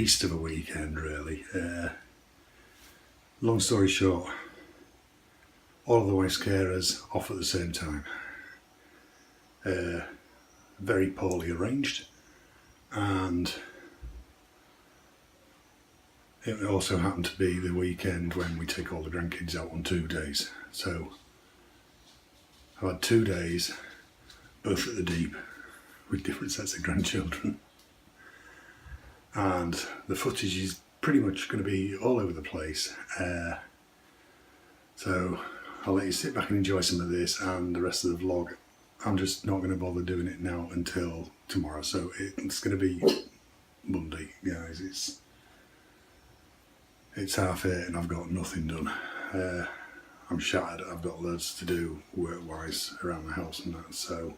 beast of a weekend, really. Long story short, all of the wife's carers off at the same time. Very poorly arranged, and it also happened to be the weekend when we take all the grandkids out on 2 days. So I've had 2 days, both at the deep, with different sets of grandchildren. And the footage is pretty much going to be all over the place. So I'll let you sit back and enjoy some of this and the rest of the vlog. I'm just not going to bother doing it now until tomorrow. So it's going to be Monday, guys. It's 8:30 and I've got nothing done. I'm shattered. I've got loads to do work-wise around the house and that, so...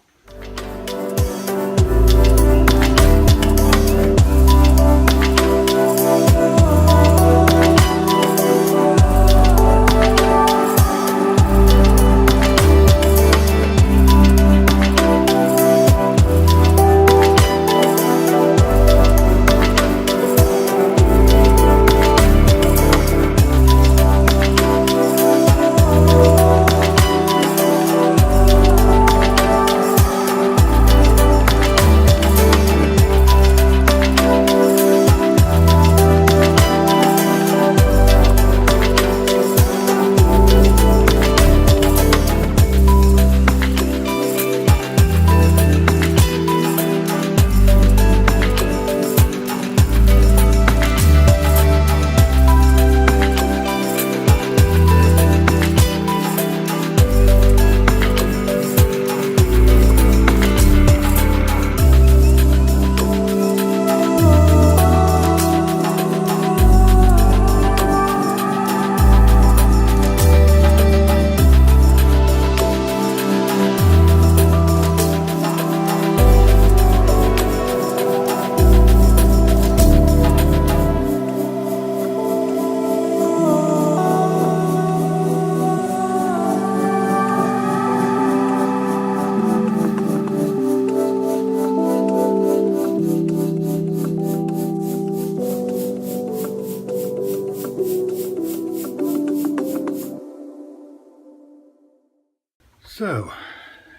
So,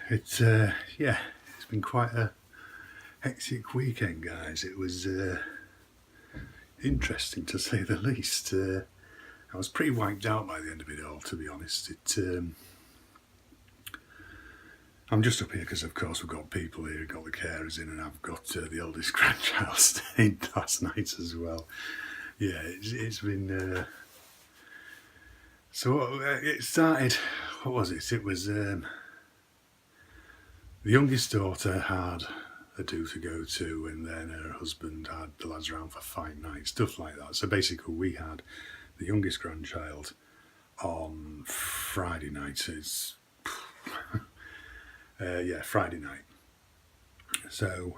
it's been quite a hectic weekend, guys. It was interesting to say the least. I was pretty wiped out by the end of it all, to be honest. I'm just up here because, of course, we've got people here, we've got the carers in, and I've got the oldest grandchild staying last night as well. Yeah, it's been... So it started, what was it? It was the youngest daughter had a do to go to, and then her husband had the lads around for fight night, stuff like that. So basically we had the youngest grandchild on Friday night. It's Friday night. So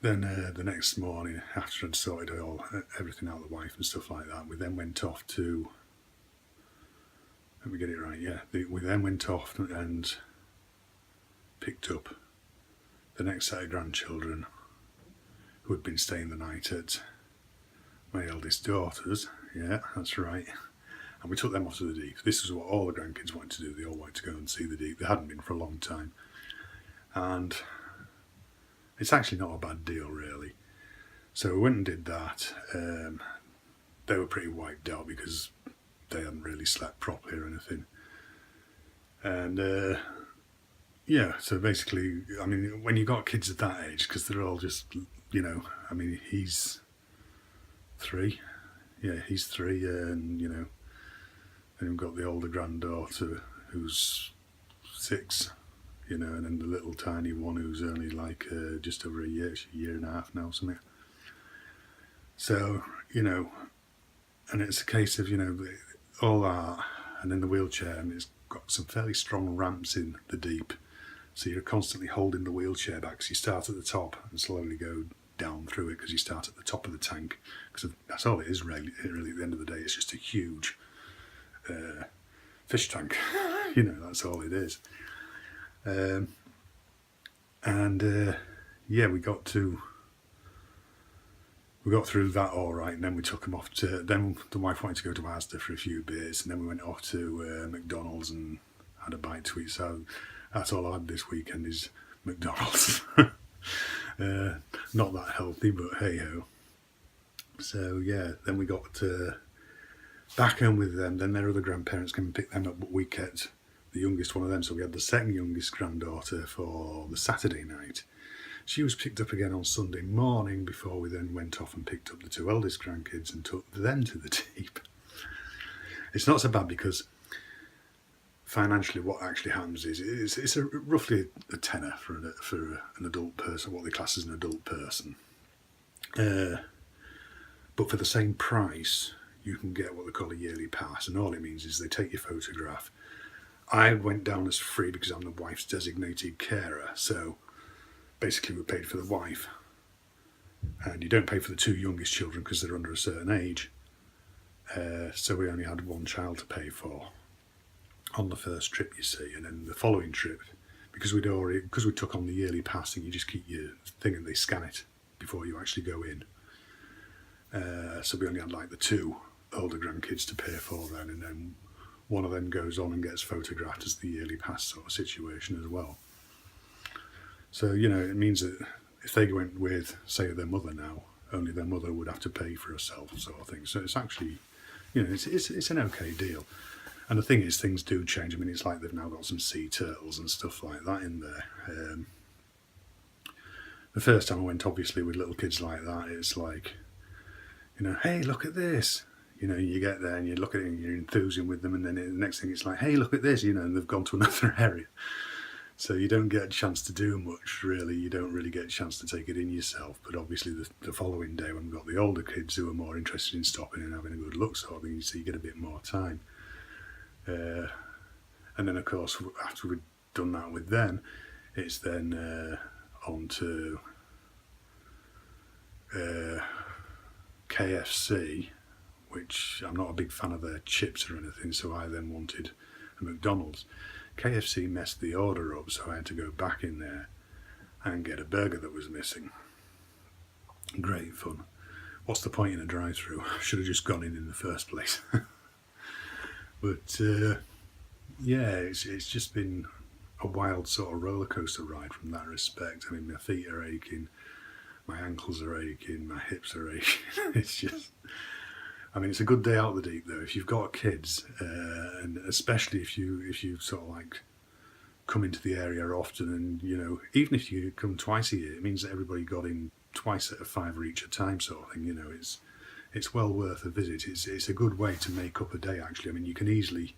then the next morning, after I'd sorted everything out, the wife and stuff like that, we then went off to... Let me get it right, yeah. We then went off and picked up the next set of grandchildren who had been staying the night at my eldest daughter's. Yeah, that's right. And we took them off to the deep. This is what all the grandkids wanted to do. They all wanted to go and see the deep. They hadn't been for a long time. And it's actually not a bad deal, really. So we went and did that. They were pretty wiped out because they hadn't really slept properly or anything. And yeah, so basically, I mean, when you've got kids at that age, because they're all just, you know, I mean, he's 3. Yeah, he's 3, and, you know, and we've got the older granddaughter who's 6, you know, and then the little tiny one who's only like just over a year and a half now, something. So, you know, and it's a case of, you know, all that, and then the wheelchair, and it's got some fairly strong ramps in the deep, so you're constantly holding the wheelchair back. So you start at the top and slowly go down through it, because you start at the top of the tank, because that's all it is really at the end of the day. It's just a huge fish tank. You know, that's all it is. Yeah, we got to we got through that all right, and then we took them off to. Then the wife wanted to go to Asda for a few beers, and then we went off to McDonald's and had a bite to eat. So that's all I had this weekend is McDonald's. Not that healthy, but hey ho. So yeah, then we got back home with them. Then their other grandparents came and picked them up, but we kept the youngest one of them. So we had the second youngest granddaughter for the Saturday night. She was picked up again on Sunday morning before we then went off and picked up the two eldest grandkids and took them to the deep. It's not so bad because financially what actually happens is it's roughly a tenner for an adult person, what they class as an adult person. But for the same price, you can get what they call a yearly pass, and all it means is they take your photograph. I went down as free because I'm the wife's designated carer, so basically we paid for the wife, and you don't pay for the two youngest children because they're under a certain age, so we only had one child to pay for on the first trip, you see. And then the following trip, because we took on the yearly passing, you just keep your thing and they scan it before you actually go in, so we only had like the two older grandkids to pay for then, and then one of them goes on and gets photographed as the yearly pass sort of situation as well. So, it means that if they went with, say, their mother now, only their mother would have to pay for herself sort of thing. So it's actually, it's an okay deal. And the thing is, things do change. I mean, it's like they've now got some sea turtles and stuff like that in there. The first time I went, obviously, with little kids like that, it's like, hey, look at this. You get there and you look at it and you're enthusing with them, and then the next thing it's like, hey, look at this, and they've gone to another area. So you don't get a chance to do much, really. You don't really get a chance to take it in yourself. But obviously the following day, when we've got the older kids who are more interested in stopping and having a good look sort of thing, so you get a bit more time. And then, of course, after we've done that with them, it's then on to KFC, which I'm not a big fan of their chips or anything, so I then wanted a McDonald's. KFC messed the order up, so I had to go back in there and get a burger that was missing. Great fun. What's the point in a drive-through? Should have just gone in the first place. But yeah, it's just been a wild sort of roller coaster ride from that respect. I mean, my feet are aching, my ankles are aching, my hips are aching. It's just, I mean, it's a good day out of the deep though. If you've got kids, and especially if you sort of like come into the area often, and even if you come twice a year, it means that everybody got in twice at a £5 each a time sort of thing. It's well worth a visit. It's a good way to make up a day actually. I mean, you can easily,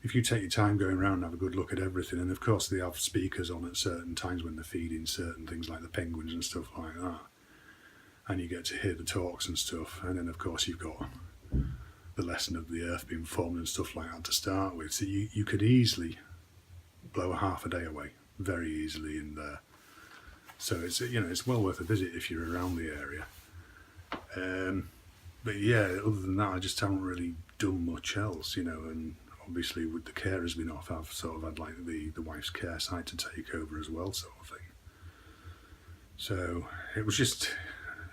if you take your time going around and have a good look at everything, and of course they have speakers on at certain times when they're feeding certain things like the penguins and stuff like that, and you get to hear the talks and stuff. And then of course you've got the lesson of the earth being formed and stuff like that to start with, so you could easily blow a half a day away very easily in there. So it's well worth a visit if you're around the area. But yeah, other than that, I just haven't really done much else, and obviously with the carers being off, I've sort of had like the wife's care side to take over as well sort of thing. So it was just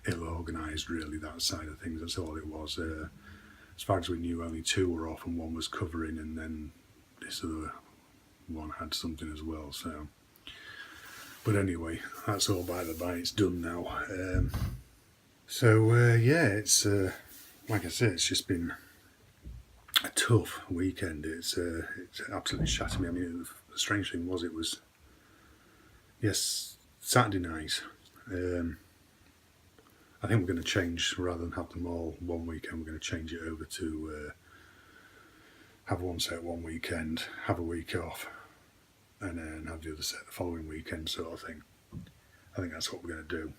ill-organised really, that side of things. That's all it was. As far as we knew, only two were off and one was covering, and then this other one had something as well. So, but anyway, that's all by the by. It's done now. Yeah, it's like I said, it's just been a tough weekend. It's absolutely shattered me. I mean, the strange thing was, it was Saturday night. I think we're going to change, rather than have them all one weekend, we're going to change it over to have one set one weekend, have a week off, and then have the other set the following weekend sort of thing. I think that's what we're going to do.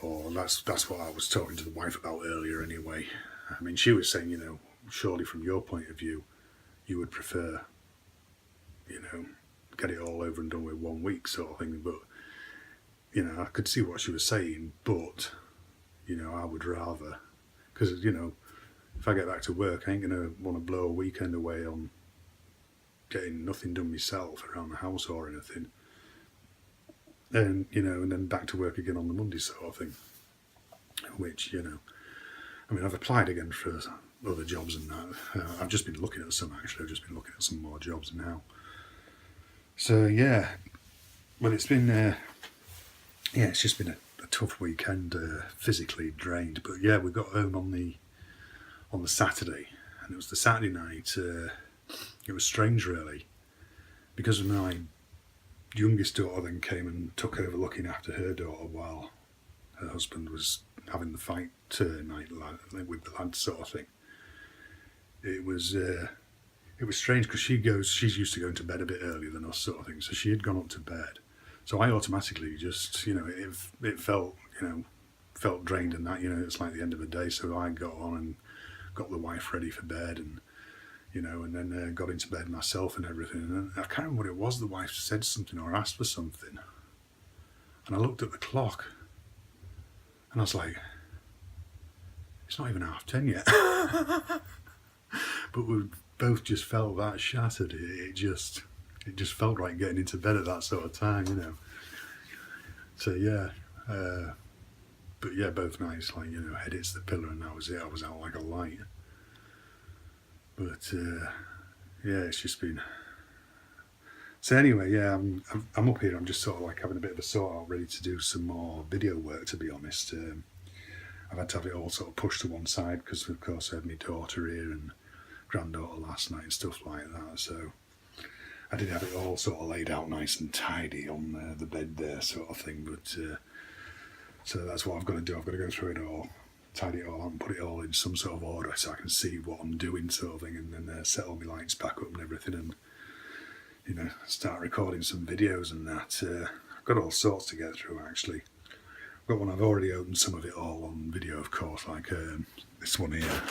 Or that's what I was talking to the wife about earlier anyway. I mean, she was saying, surely from your point of view, you would prefer, get it all over and done with 1 week sort of thing. But, I could see what she was saying, but, I would rather, because, if I get back to work, I ain't going to want to blow a weekend away on getting nothing done myself around the house or anything. And, and then back to work again on the Monday sort of thing. which, you know, I mean, I've applied again for other jobs and that. I've just been looking at some, actually. I've just been looking at some more jobs now. So, yeah. Well, it's been, it's just been a tough weekend, physically drained. But, yeah, we got home on the Saturday. And it was the Saturday night. It was strange, really. Because my youngest daughter then came and took over looking after her daughter while her husband was having the fight night with the lads, sort of thing. It was strange because she's used to going to bed a bit earlier than us, sort of thing. So she had gone up to bed. So I automatically just, you know, it felt, you know, felt drained and that, you know, it's like the end of the day. So I got on and got the wife ready for bed and, you know, and then got into bed myself and everything. And I can't remember what it was. The wife said something or asked for something. And I looked at the clock and I was like, it's not even 10:30 yet. But we both just felt that shattered. It just felt right getting into bed at that sort of time, you know. So yeah, but yeah, both nights, like, you know, head hits the pillow and that was it. I was out like a light. But yeah, it's just been. So anyway, yeah, I'm up here. I'm just sort of like having a bit of a sort out, ready to do some more video work. To be honest, I've had to have it all sort of pushed to one side because, of course, I had my daughter here and granddaughter last night and stuff like that. So I did have it all sort of laid out nice and tidy on the bed there, sort of thing. But so that's what I've got to do. I've got to go through it all, tidy it all out and put it all in some sort of order so I can see what I'm doing, sort of thing, and then set all my lights back up and everything, and, you know, start recording some videos and that. I've got all sorts to get through, actually. I've got one, I've already opened some of it all on video, of course, like this one here.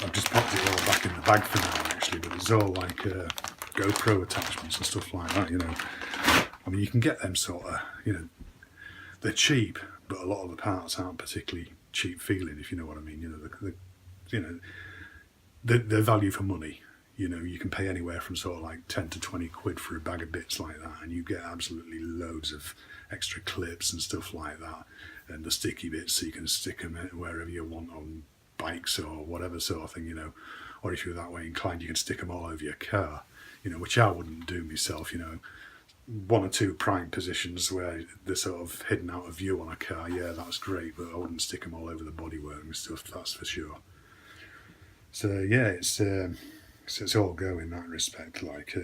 I've just popped it all back in the bag for now, actually, but it's all like GoPro attachments and stuff like that, you know. I mean, you can get them sort of, you know, they're cheap, but a lot of the parts aren't particularly cheap feeling, if you know what I mean. You know, they're value for money. You know, you can pay anywhere from sort of like 10 to 20 quid for a bag of bits like that, and you get absolutely loads of extra clips and stuff like that, and the sticky bits so you can stick them wherever you want on bikes or whatever sort of thing, you know. Or if you're that way inclined, you can stick them all over your car, you know, which I wouldn't do myself, you know. One or two prime positions where they're sort of hidden out of view on a car, yeah, that's great, but I wouldn't stick them all over the bodywork and stuff, that's for sure. So yeah, it's all go in that respect. Like,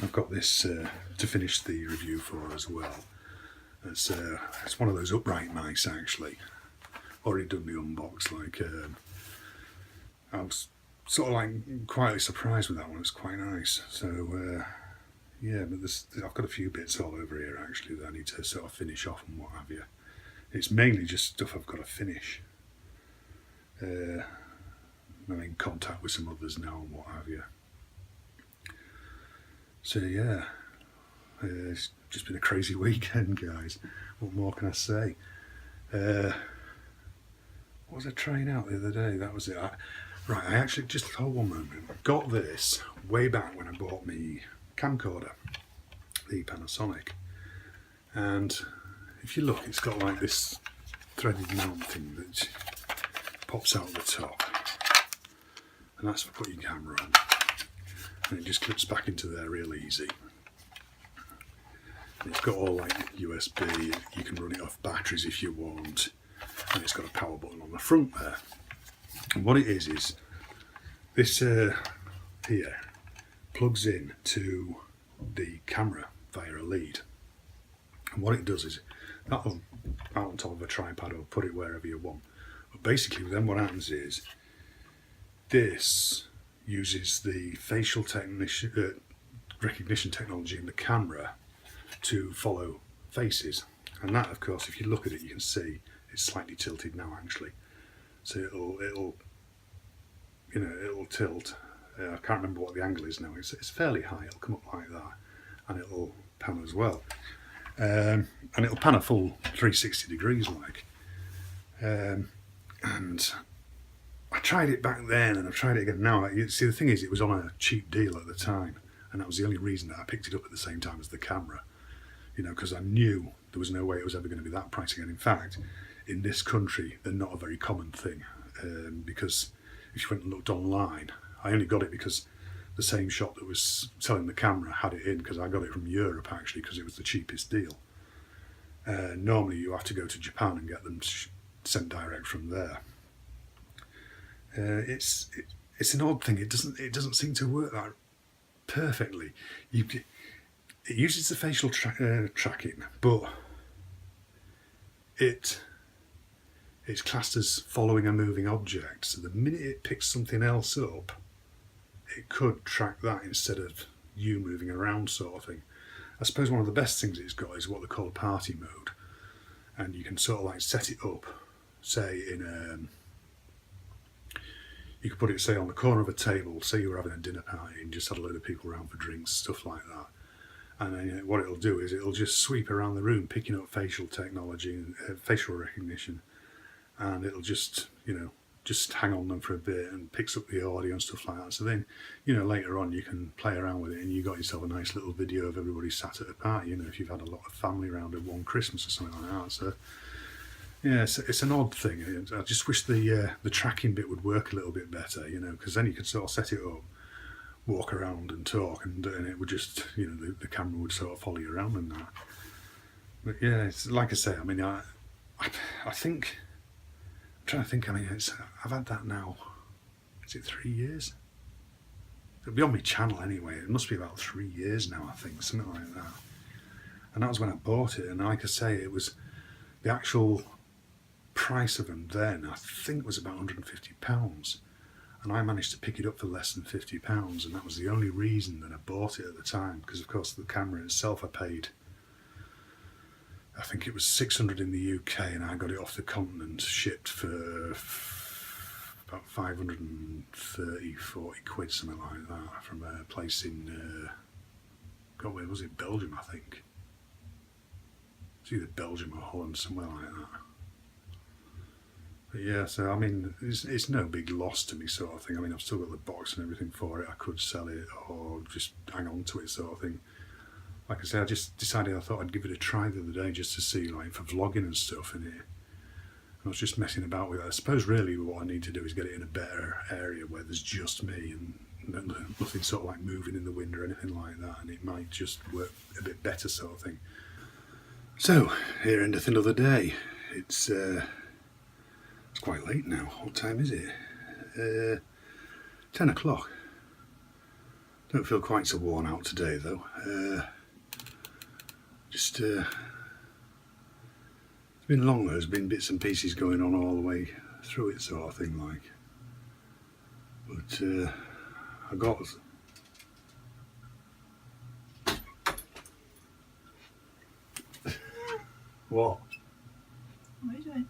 I've got this to finish the review for as well. It's one of those upright mice, actually. Already done the unbox. Like, I was sort of like quietly surprised with that one. It's quite nice. So yeah, but I've got a few bits all over here actually that I need to sort of finish off and what have you. It's mainly just stuff I've got to finish. I'm in contact with some others now and what have you. So yeah, it's just been a crazy weekend, guys. What more can I say? What was I trying out the other day? That was it. I actually, just hold one moment. I got this way back when I bought my camcorder, the Panasonic. And if you look, it's got like this threaded mount thing that pops out the top. And that's for putting your camera on. And it just clips back into there real easy. And it's got all like USB, you can run it off batteries if you want. And it's got a power button on the front there. And what it is this here plugs in to the camera via a lead. And what it does is, that'll out on top of a tripod or put it wherever you want. But basically then what happens is, this uses the facial recognition technology in the camera to follow faces. And that, of course, if you look at it, you can see it's slightly tilted now, actually. So it'll tilt. I can't remember what the angle is now. It's fairly high. It'll come up like that, and it'll pan as well. And it'll pan a full 360 degrees, like. And I tried it back then, and I've tried it again now. See, the thing is, it was on a cheap deal at the time, and that was the only reason that I picked it up at the same time as the camera. You know, because I knew there was no way it was ever going to be that price again. In fact, in this country, they're not a very common thing, because if you went and looked online, I only got it because the same shop that was selling the camera had it in, because I got it from Europe actually, because it was the cheapest deal. Normally you have to go to Japan and get them sent direct from there. It's an odd thing. It doesn't seem to work that perfectly. It uses the facial tracking, but it's classed as following a moving object. So the minute it picks something else up, it could track that instead of you moving around, sort of thing. I suppose one of the best things it's got is what they call party mode, and you can sort of like set it up, say in you could put it, say, on the corner of a table. Say you were having a dinner party and just had a load of people around for drinks, stuff like that. And then what it'll do is it'll just sweep around the room, picking up facial technology and facial recognition, and it'll just, just hang on them for a bit and picks up the audio and stuff like that. So then, later on you can play around with it, and you got yourself a nice little video of everybody sat at a party, if you've had a lot of family around at one Christmas or something like that. So yeah, it's an odd thing. I just wish the tracking bit would work a little bit better, because then you could sort of set it up, walk around and talk, and it would just, the camera would sort of follow you around and that. But yeah, it's like I say, I mean, I think, I'm trying to think, I mean, I've had that now, is it 3 years? It'll be on my channel anyway. It must be about 3 years now, I think, something like that. And that was when I bought it, and like I say, it was the actual price of them then, I think, was about £150, and I managed to pick it up for less than £50, and that was the only reason that I bought it at the time, because of course the camera itself I paid, I think it was £600 in the UK, and I got it off the continent shipped for about 530-40 quid, something like that, from a place in God, where was it? Belgium, I think. It's either Belgium or Holland, somewhere like that. But yeah, so I mean, it's no big loss to me, sort of thing. I mean, I've still got the box and everything for it. I could sell it or just hang on to it, sort of thing. Like I say, I just decided I thought I'd give it a try the other day just to see, like, for vlogging and stuff in it. And I was just messing about with it. I suppose really what I need to do is get it in a better area where there's just me and nothing sort of like moving in the wind or anything like that, and it might just work a bit better, sort of thing. So, here endeth another day. It's quite late now. What time is it? 10 o'clock. Don't feel quite so worn out today though. It's been long. There's been bits and pieces going on all the way through it, sort of thing, like. But I got... What? What are you doing?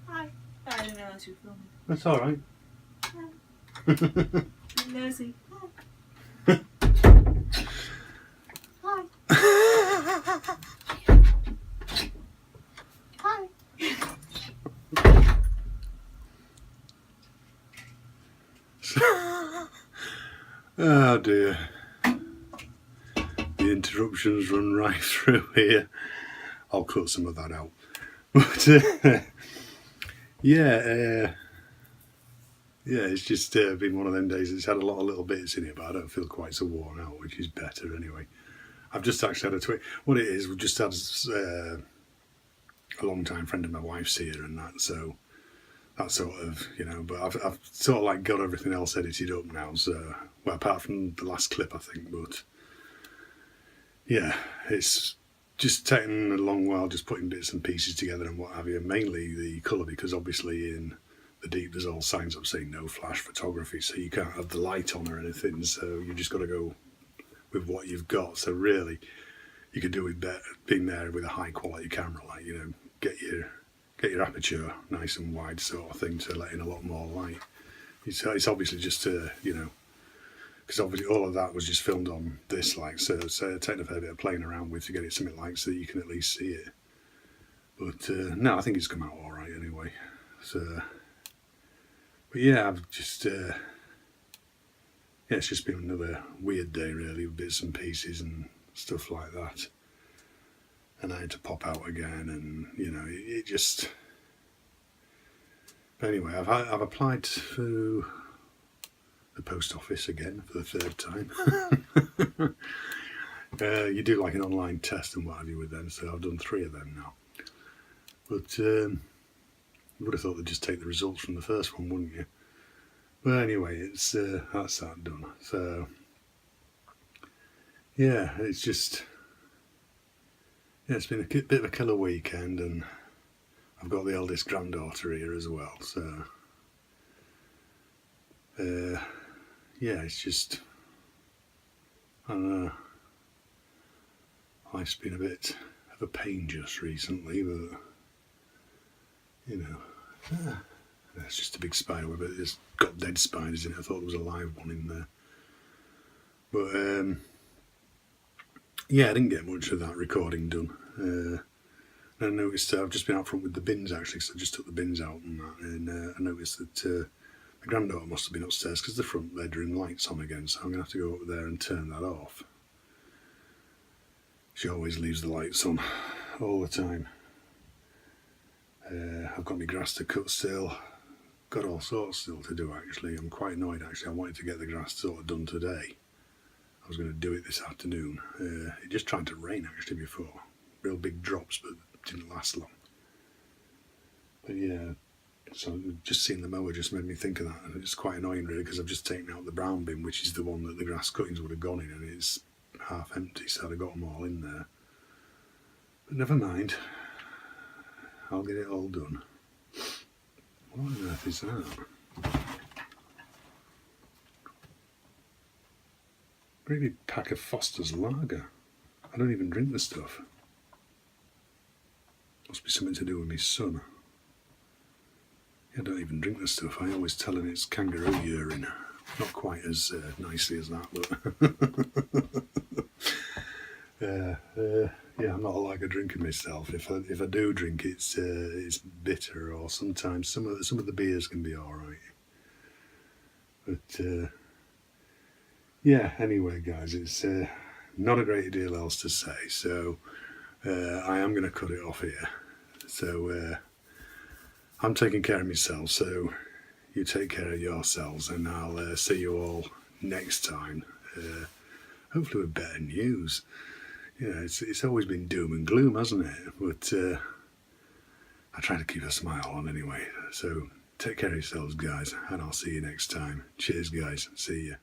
Hi. I didn't realise you were filming. That's alright. Nosy. Hi. Hi. Oh dear. The interruptions run right through here. I'll cut some of that out. But yeah, it's just been one of them days. It's had a lot of little bits in it, but I don't feel quite so worn out, which is better anyway. I've just actually had a tweet. What it is, we've just had a long time friend of my wife's here and that, so that sort of, but I've sort of like got everything else edited up now, so, well, apart from the last clip, I think, but yeah, it's just taking a long while just putting bits and pieces together and what have you, mainly the colour, because obviously in the deep there's all signs up saying no flash photography, so you can't have the light on or anything, so you just got to go with what you've got. So really you could do with being there with a high quality camera, like, get your aperture nice and wide, sort of thing, to let in a lot more light. It's obviously just to, because obviously all of that was just filmed on this, like, so taking a fair bit of playing around with to get it something like so that you can at least see it. But no, I think it's come out all right anyway. So, but yeah, I've just it's just been another weird day really, with bits and pieces and stuff like that. and I had to pop out again, and you know, it just. But anyway, I've applied to the post office again for the third time. You do like an online test and what have you with them, so I've done 3 of them now. But you would have thought they'd just take the results from the first one, wouldn't you? But anyway, it's that's that done. So yeah, it's just it's been a bit of a killer weekend, and I've got the eldest granddaughter here as well. So yeah, it's just I don't know. Life's been a bit of a pain just recently, but you know, it's just a big spider web. It's got dead spiders in it. I thought there was a live one in there, but yeah, I didn't get much of that recording done. I noticed I've just been out front with the bins actually, because I just took the bins out and that, and I noticed that my granddaughter must have been upstairs because the front bedroom light's on again, so I'm going to have to go up there and turn that off. She always leaves the lights on all the time. I've got my grass to cut still. Got all sorts still to do actually. I'm quite annoyed actually. I wanted to get the grass sort of done today. I was going to do it this afternoon. It just tried to rain actually before. Real big drops, but didn't last long. But yeah, so just seeing the mower just made me think of that, and it's quite annoying really, because I've just taken out the brown bin, which is the one that the grass cuttings would have gone in, and it's half empty, so I've got them all in there. But never mind, I'll get it all done. What on earth is that? Great big pack of Foster's lager. I don't even drink the stuff. Must be something to do with my son. I don't even drink the stuff. I always tell him it's kangaroo urine. Not quite as nicely as that, but yeah, I'm not a lager drinker myself. If I do drink, it's bitter, or sometimes some of the beers can be all right. But yeah, anyway, guys, it's not a great deal else to say. So I am going to cut it off here. So I'm taking care of myself, so you take care of yourselves, and I'll see you all next time. Hopefully with better news. You know, it's always been doom and gloom, hasn't it? But I try to keep a smile on anyway. So take care of yourselves, guys, and I'll see you next time. Cheers, guys. See ya.